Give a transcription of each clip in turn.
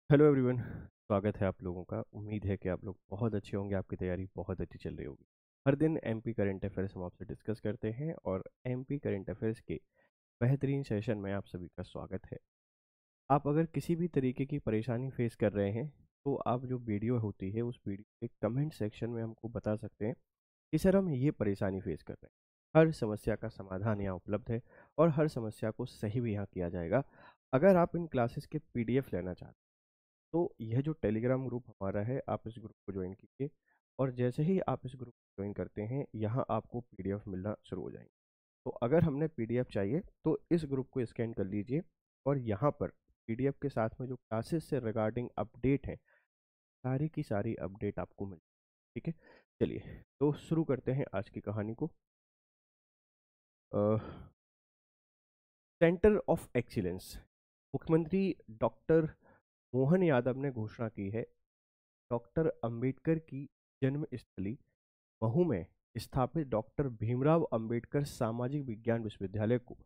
Hello everyone. स्वागत है आप लोगों का। उम्मीद है कि आप लोग बहुत अच्छे होंगे, आपकी तैयारी बहुत अच्छी चल रही होगी। हर दिन एमपी करंट अफेयर्स हम आपसे डिस्कस करते हैं और एमपी करंट अफेयर्स के बेहतरीन सेशन में आप सभी का स्वागत है। आप अगर किसी भी तरीके की परेशानी फेस कर रहे हैं तो आप जो वीडियो होती है उस वीडियो के कमेंट सेक्शन में हमको बता सकते हैं कि सर हम ये परेशानी फेस कर रहे हैं। हर समस्या का समाधान यहाँ उपलब्ध है और हर समस्या को सही भी यहाँ किया जाएगा। अगर आप इन क्लासेस के पीडीएफ लेना चाहते हैं तो यह जो टेलीग्राम ग्रुप हमारा है, आप इस ग्रुप को ज्वाइन कीजिए और जैसे ही आप इस ग्रुप को ज्वाइन करते हैं यहाँ आपको पीडीएफ मिलना शुरू हो जाएंगे। तो अगर हमने पीडीएफ चाहिए तो इस ग्रुप को स्कैन कर लीजिए और यहाँ पर पीडीएफ के साथ में जो क्लासेस से रिगार्डिंग अपडेट है, सारी की सारी अपडेट आपको मिल। ठीक है, चलिए तो शुरू करते हैं आज की कहानी को। Centre of excellence. मुख्यमंत्री डॉक्टर मोहन यादव ने घोषणा की है डॉक्टर अंबेडकर की जन्म स्थली महू में स्थापित डॉक्टर भीमराव अंबेडकर सामाजिक विज्ञान विश्वविद्यालय को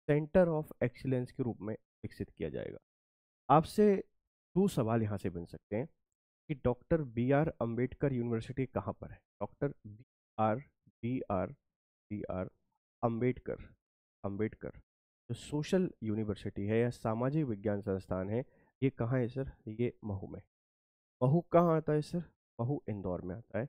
सेंटर ऑफ एक्सीलेंस के रूप में विकसित किया जाएगा। आपसे दो सवाल यहाँ से बन सकते हैं कि doctor B R Ambedkar university कहाँ पर है। Doctor R B R Ambedkar Ambedkar जो सोशल यूनिवर्सिटी है या सामाजिक विज्ञान संस्थान है, ये कहाँ है सर? ये महू में। महू कहाँ आता है सर? महू इंदौर में आता है।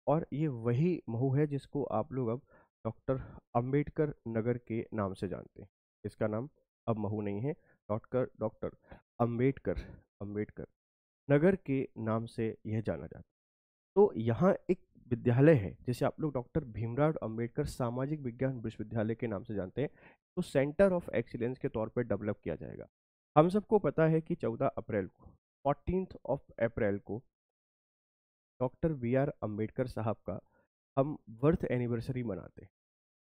और ये वही महू है जिसको आप लोग अब डॉक्टर अंबेडकर नगर के नाम से जानते हैं। इसका नाम अब महू नहीं है, डॉक्टर डॉक्टर अंबेडकर अंबेडकर नगर के नाम से यह जाना जाता है। तो यहाँ एक विद्यालय है जिसे आप लोग डॉक्टर भीमराव अंबेडकर सामाजिक विज्ञान विश्वविद्यालय के नाम से जानते हैं। तो सेंटर ऑफ एक्सीलेंस के तौर पर डेवलप किया जाएगा। हम सबको पता है कि 14 अप्रैल को 14 अप्रैल को डॉक्टर बी आर अम्बेडकर साहब का हम बर्थ एनिवर्सरी मनाते हैं।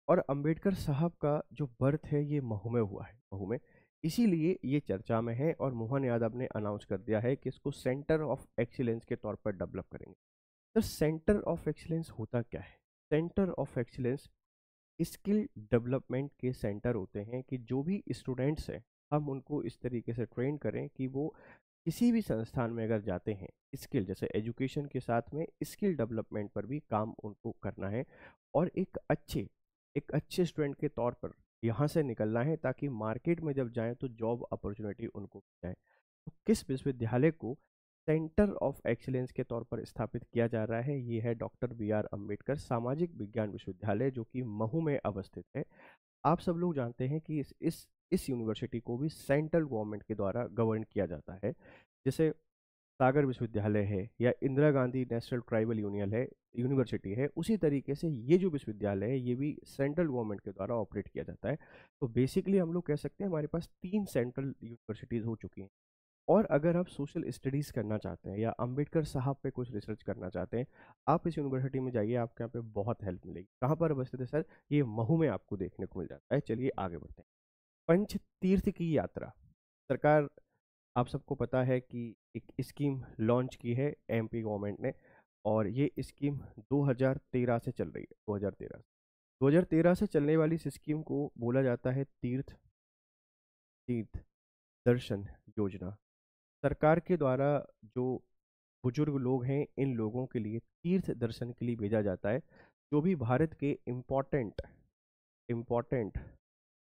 और अंबेडकर साहब का जो बर्थ है ये महू में हुआ है, महू में। इसीलिए ये चर्चा में है और मोहन यादव ने अनाउंस कर दिया है कि इसको सेंटर ऑफ एक्सीलेंस के तौर पर डेवलप करेंगे। तो सेंटर ऑफ एक्सीलेंस होता क्या है? Centre of excellence skill development के सेंटर होते हैं कि जो भी स्टूडेंट्स हैं हम उनको इस तरीके से ट्रेन करें कि वो किसी भी संस्थान में अगर जाते हैं, स्किल जैसे एजुकेशन के साथ में स्किल डेवलपमेंट पर भी काम उनको करना है और एक अच्छे स्टूडेंट के तौर पर यहाँ से निकलना है ताकि मार्केट में जब जाएं तो जॉब अपॉर्चुनिटी उनको मिल जाए। तो किस विश्वविद्यालय को सेंटर ऑफ एक्सीलेंस के तौर पर स्थापित किया जा रहा है? ये है डॉक्टर बी आर अम्बेडकर सामाजिक विज्ञान विश्वविद्यालय जो कि महू में अवस्थित है। आप सब लोग जानते हैं कि इस यूनिवर्सिटी को भी सेंट्रल गवर्नमेंट के द्वारा गवर्न किया जाता है। जैसे सागर विश्वविद्यालय है या Indira Gandhi national tribal union है यूनिवर्सिटी है, उसी तरीके से ये जो विश्वविद्यालय है ये भी सेंट्रल गवर्नमेंट के द्वारा ऑपरेट किया जाता है। तो बेसिकली हम लोग कह सकते हैं हमारे पास 3 सेंट्रल यूनिवर्सिटीज़ हो चुकी हैं। और अगर आप सोशल स्टडीज़ करना चाहते हैं या अंबेडकर साहब पे कुछ रिसर्च करना चाहते हैं, आप इस यूनिवर्सिटी में जाइए, आपको यहाँ पे बहुत हेल्प मिलेगी। कहाँ पर अवस्थित है सर? ये महू में आपको देखने को मिल जाता है। चलिए आगे बढ़ते हैं। पंच तीर्थ की यात्रा। सरकार, आप सबको पता है कि एक स्कीम लॉन्च की है एमपी गवर्नमेंट ने और ये स्कीम 2013 से चल रही है। 2013 से चलने वाली इस स्कीम को बोला जाता है तीर्थ तीर्थ दर्शन योजना। सरकार के द्वारा जो बुजुर्ग लोग हैं इन लोगों के लिए तीर्थ दर्शन के लिए भेजा जाता है। जो भी भारत के इम्पोर्टेंट इम्पोर्टेंट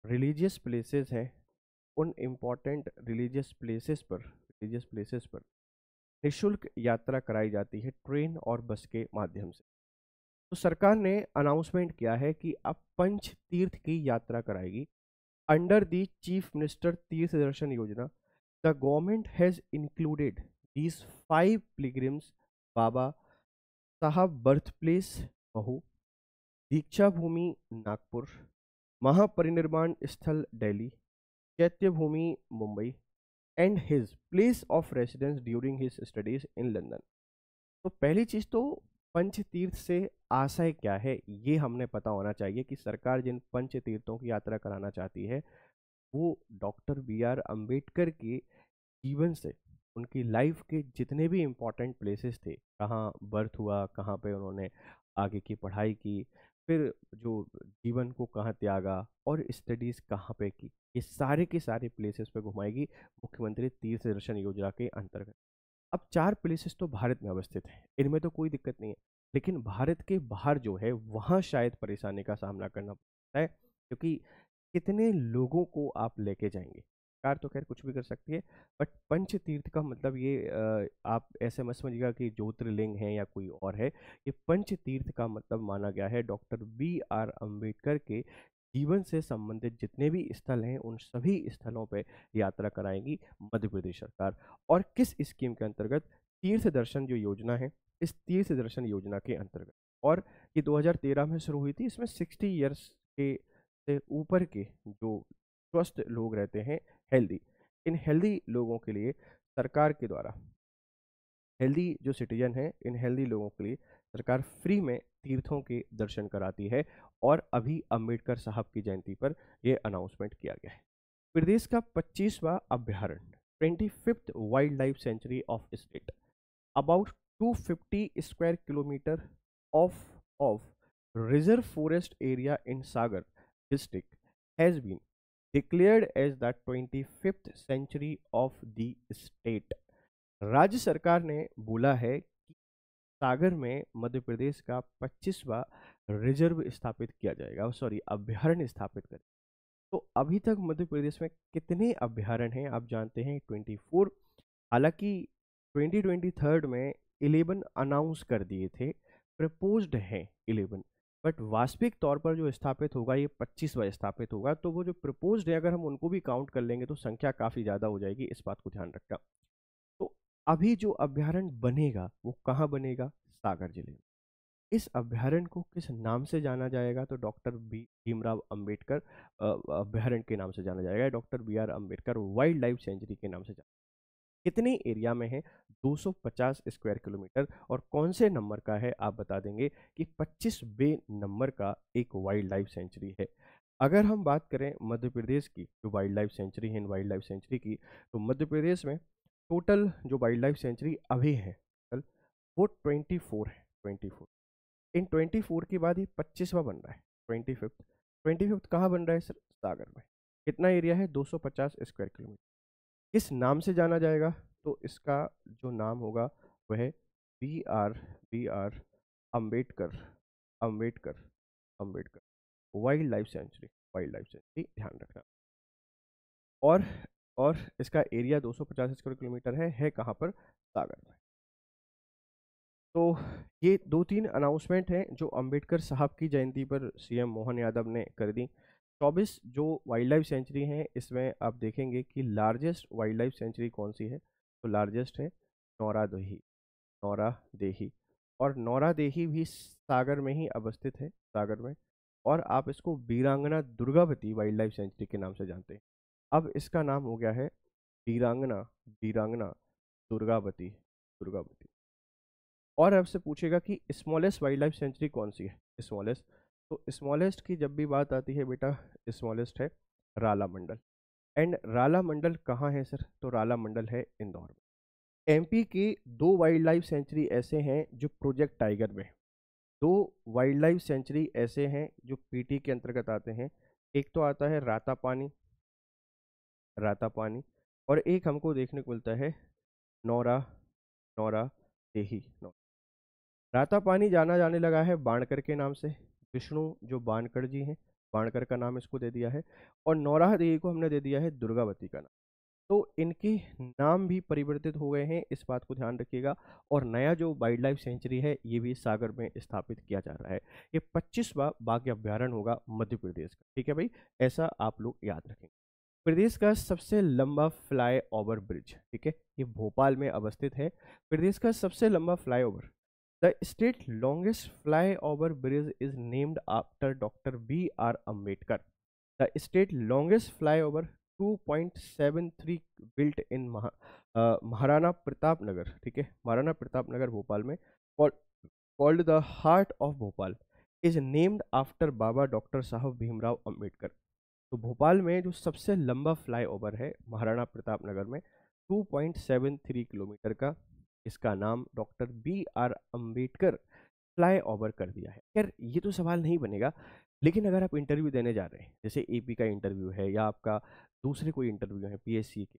रिलीजियस प्लेसेस हैं, उन इम्पोर्टेंट रिलीजियस प्लेसेस पर निशुल्क यात्रा कराई जाती है ट्रेन और बस के माध्यम से। तो सरकार ने अनाउंसमेंट किया है कि अब पंच तीर्थ की यात्रा कराएगी under the chief minister Tirth Darshan Yojana. The government has included these 5 pilgrims: Baba Saheb birth place Mhow, Deeksha Bhoomi Nagpur, Mahaparinirvan Sthal Delhi, Chaitya Bhoomi Mumbai and his place of residence during his studies in London. तो पहली चीज तो पंच तीर्थ से आशय क्या है ये हमने पता होना चाहिए कि सरकार जिन पंच तीर्थों की यात्रा कराना चाहती है वो डॉक्टर बी आर अम्बेडकर के जीवन से, उनकी लाइफ के जितने भी इम्पोर्टेंट प्लेसेस थे, कहाँ बर्थ हुआ, कहाँ पे उन्होंने आगे की पढ़ाई की, फिर जो जीवन को कहाँ त्यागा और स्टडीज़ कहाँ पे की, ये सारे के सारे प्लेसेस पे घुमाएगी मुख्यमंत्री तीर्थ दर्शन योजना के अंतर्गत। अब 4 प्लेसेस तो भारत में अवस्थित हैं, इनमें तो कोई दिक्कत नहीं है, लेकिन भारत के बाहर जो है वहाँ शायद परेशानी का सामना करना पड़ता है, क्योंकि कितने लोगों को आप लेके जाएंगे। कार तो खैर कुछ भी कर सकती है, बट पंच तीर्थ का मतलब ये आप ऐसे मत समझिएगा कि ज्योतिर्लिंग है या कोई और है। ये पंच तीर्थ का मतलब माना गया है डॉक्टर B.R. अम्बेडकर के जीवन से संबंधित जितने भी स्थल हैं उन सभी स्थलों पे यात्रा कराएंगी मध्य प्रदेश सरकार। और किस स्कीम के अंतर्गत? तीर्थ दर्शन जो योजना है, इस तीर्थ दर्शन योजना के अंतर्गत। और ये 2013 में शुरू हुई थी। इसमें 60 ईयर्स के से ऊपर के जो स्वस्थ लोग रहते हैं, हेल्दी, इन हेल्दी लोगों के लिए सरकार के द्वारा, हेल्दी जो सिटीजन हैं, इन हेल्दी लोगों के लिए सरकार फ्री में तीर्थों के दर्शन कराती है। और अभी अंबेडकर साहब की जयंती पर यह अनाउंसमेंट किया गया है। प्रदेश का 25वां अभ्यारण्य, 25th wild life sanctuary of state, about 250 square kilometer of reserve forest area in Sagar district has been declared as the 25th century of the state। राज्य सरकार ने बोला है कि सागर में मध्य प्रदेश का 25वां रिजर्व स्थापित किया जाएगा, सॉरी अभ्यारण्य स्थापित करें। तो अभी तक मध्य प्रदेश में कितने अभ्यारण्य हैं आप जानते हैं? 24। हालांकि 2023 में 11 अनाउंस कर दिए थे, प्रपोज्ड हैं 11, बट वास्तविक तौर पर जो स्थापित होगा ये 25वां स्थापित होगा। तो वो जो प्रपोज्ड है अगर हम उनको भी काउंट कर लेंगे तो संख्या काफ़ी ज़्यादा हो जाएगी, इस बात को ध्यान रखना। तो अभी जो अभ्यारण्य बनेगा वो कहाँ बनेगा? सागर जिले में। इस अभ्यारण्य को किस नाम से जाना जाएगा? तो डॉक्टर भीमराव अंबेडकर अभ्यारण्य के नाम से जाना जाएगा, doctor B.R. Ambedkar wildlife century के नाम से जाना। कितने एरिया में है? 250 स्क्वायर किलोमीटर। और कौन से नंबर का है आप बता देंगे कि 25वें नंबर का एक वाइल्ड लाइफ सेंचुरी है। अगर हम बात करें मध्य प्रदेश की जो वाइल्ड लाइफ सेंचुरी है, इन वाइल्ड लाइफ सेंचुरी की, तो मध्य प्रदेश में टोटल जो वाइल्ड लाइफ सेंचुरी अभी है कल, वो 24 है। 24, इन 24 के बाद ये 25वां बन रहा है, 25th। 25th कहाँ बन रहा है सर? सागर में। कितना एरिया है? 250 स्क्वायर किलोमीटर। किस नाम से जाना जाएगा? तो इसका जो नाम होगा वह है B R Ambedkar Ambedkar Ambedkar wildlife sanctuary. Wildlife sanctuary ध्यान रखना। और और इसका एरिया 250 स्क्वायर किलोमीटर है कहाँ पर? सागर में। तो ये 2-3 अनाउंसमेंट हैं जो अंबेडकर साहब की जयंती पर सीएम मोहन यादव ने कर दी। 24 जो वाइल्ड लाइफ सेंचुरी हैं इसमें आप देखेंगे कि लार्जेस्ट वाइल्ड लाइफ सेंचुरी कौन सी है? तो लार्जेस्ट है नौरादेही। नौरादेही, और नौरादेही भी सागर में ही अवस्थित है, सागर में। और आप इसको वीरांगना दुर्गावती वाइल्ड लाइफ सेंचुरी के नाम से जानते हैं। अब इसका नाम हो गया है वीरांगना वीरांगना दुर्गावती दुर्गावती। और आपसे पूछेगा कि स्मॉलेस्ट वाइल्ड लाइफ सेंचुरी कौन सी है? स्मॉलेस्ट, तो स्मॉलेस्ट की जब भी बात आती है बेटा, स्मॉलेस्ट है राला मंडल। एंड राला मंडल कहाँ है सर? तो राला मंडल है इंदौर में। एमपी के 2 वाइल्ड लाइफ सेंचुरी ऐसे हैं जो प्रोजेक्ट टाइगर में, 2 वाइल्ड लाइफ सेंचुरी ऐसे हैं जो पीटी के अंतर्गत आते हैं। एक तो आता है रातापानी, रातापानी, और एक हमको देखने को मिलता है नौरा नौरा देही। रातापानी जाना जाने लगा है बाणकर के नाम से, विष्णु जो बाणकर जी हैं, बाणकर का नाम इसको दे दिया है। और नौराह देवी को हमने दे दिया है दुर्गावती का नाम। तो इनके नाम भी परिवर्तित हो गए हैं, इस बात को ध्यान रखिएगा। और नया जो वाइल्ड लाइफ सेंचुरी है ये भी सागर में स्थापित किया जा रहा है। ये 25वां बाघ अभ्यारण्य होगा मध्य प्रदेश का, ठीक है भाई, ऐसा आप लोग याद रखेंगे। प्रदेश का सबसे लंबा फ्लाई ओवर ब्रिज, ठीक है, ये भोपाल में अवस्थित है। प्रदेश का सबसे लंबा flyover, the state longest flyover bridge is named after doctor B.R. Ambedkar. The state longest flyover 2.73 built in Maharana Pratap Nagar, ठीक है, महाराणा प्रताप नगर भोपाल में, called the heart of Bhopal, is named after Baba doctor Saheb Bhimrao Ambedkar. तो भोपाल में जो सबसे लंबा फ्लाई ओवर है महाराणा प्रताप नगर में, 2.73 किलोमीटर का, इसका नाम doctor B.R. Ambedkar fly over कर दिया है। खैर ये तो सवाल नहीं बनेगा, लेकिन अगर आप इंटरव्यू देने जा रहे हैं, जैसे एपी का इंटरव्यू है या आपका दूसरे कोई इंटरव्यू है पीएससी के,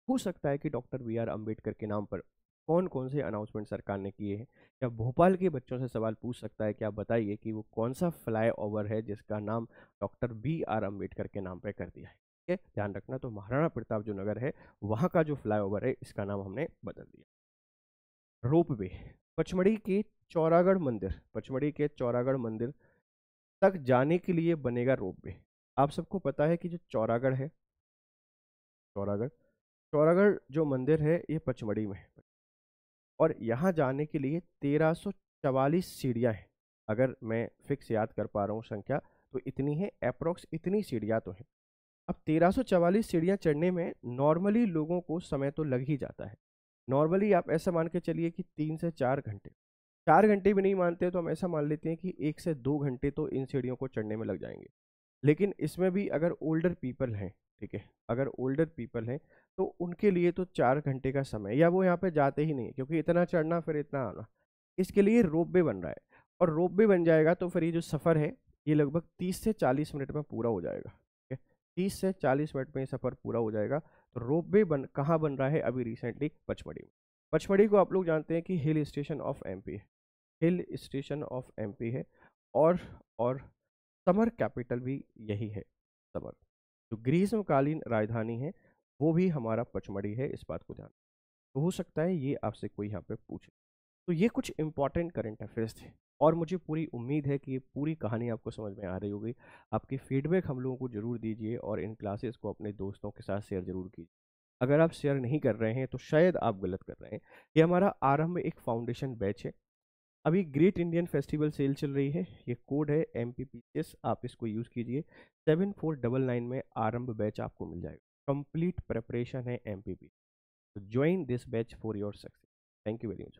हो सकता है कि डॉक्टर बी आर अम्बेडकर के नाम पर कौन कौन से अनाउंसमेंट सरकार ने किए हैं, या भोपाल के बच्चों से सवाल पूछ सकता है कि आप बताइए कि वो कौन सा फ्लाई ओवर है जिसका नाम डॉक्टर बी आर अम्बेडकर के नाम पर कर दिया है। ठीक है, ध्यान रखना। तो महाराणा प्रताप जो नगर है वहाँ का जो फ्लाई ओवर है इसका नाम हमने बदल दिया। रोप वे, पचमढ़ी के चौरागढ़ मंदिर तक जाने के लिए बनेगा रोप वे। आप सबको पता है कि जो चौरागढ़ है, चौरागढ़ चौरागढ़ जो मंदिर है ये पचमढ़ी में है, और यहाँ जाने के लिए 1344 सीढ़ियाँ हैं। अगर मैं फिक्स याद कर पा रहा हूँ संख्या, तो इतनी है, अप्रोक्स इतनी सीढ़ियाँ तो हैं। अब 1344 सीढ़ियाँ चढ़ने में नॉर्मली लोगों को समय तो लग ही जाता है। नॉर्मली आप ऐसा मान के चलिए कि 3 से 4 घंटे, 4 घंटे भी नहीं मानते तो हम ऐसा मान लेते हैं कि 1 से 2 घंटे तो इन सीढ़ियों को चढ़ने में लग जाएंगे। लेकिन इसमें भी अगर ओल्डर पीपल हैं, ठीक है, अगर ओल्डर पीपल हैं तो उनके लिए तो 4 घंटे का समय, या वो यहाँ पे जाते ही नहीं, क्योंकि इतना चढ़ना फिर इतना आना। इसके लिए रोप वे बन रहा है, और रोप वे बन जाएगा तो फिर ये जो सफ़र है ये लगभग 30 से 40 मिनट में पूरा हो जाएगा। ठीक है, 30 से 40 मिनट में ये सफ़र पूरा हो जाएगा। तो रोप वे कहाँ बन रहा है? अभी रिसेंटली पचमढ़ी में। पचमढ़ी को आप लोग जानते हैं कि हिल स्टेशन ऑफ एमपी है, हिल स्टेशन ऑफ एमपी है। और समर कैपिटल भी यही है, समर। जो ग्रीष्मकालीन राजधानी है वो भी हमारा पचमढ़ी है, इस बात को ध्यान। तो हो सकता है ये आपसे कोई यहाँ पे पूछे। तो ये कुछ इंपॉर्टेंट करंट अफेयर्स थे, और मुझे पूरी उम्मीद है कि ये पूरी कहानी आपको समझ में आ रही होगी। आपकी फीडबैक हम लोगों को जरूर दीजिए, और इन क्लासेस को अपने दोस्तों के साथ शेयर जरूर कीजिए। अगर आप शेयर नहीं कर रहे हैं तो शायद आप गलत कर रहे हैं। ये हमारा आरंभ एक फाउंडेशन बैच है। अभी ग्रेट इंडियन फेस्टिवल सेल चल रही है, ये कोड है MPPCS, आप इसको यूज़ कीजिए। 7499 में आरंभ बैच आपको मिल जाएगा। कंप्लीट प्रिपरेशन है MPP, तो join this batch for your success. Thank you very much.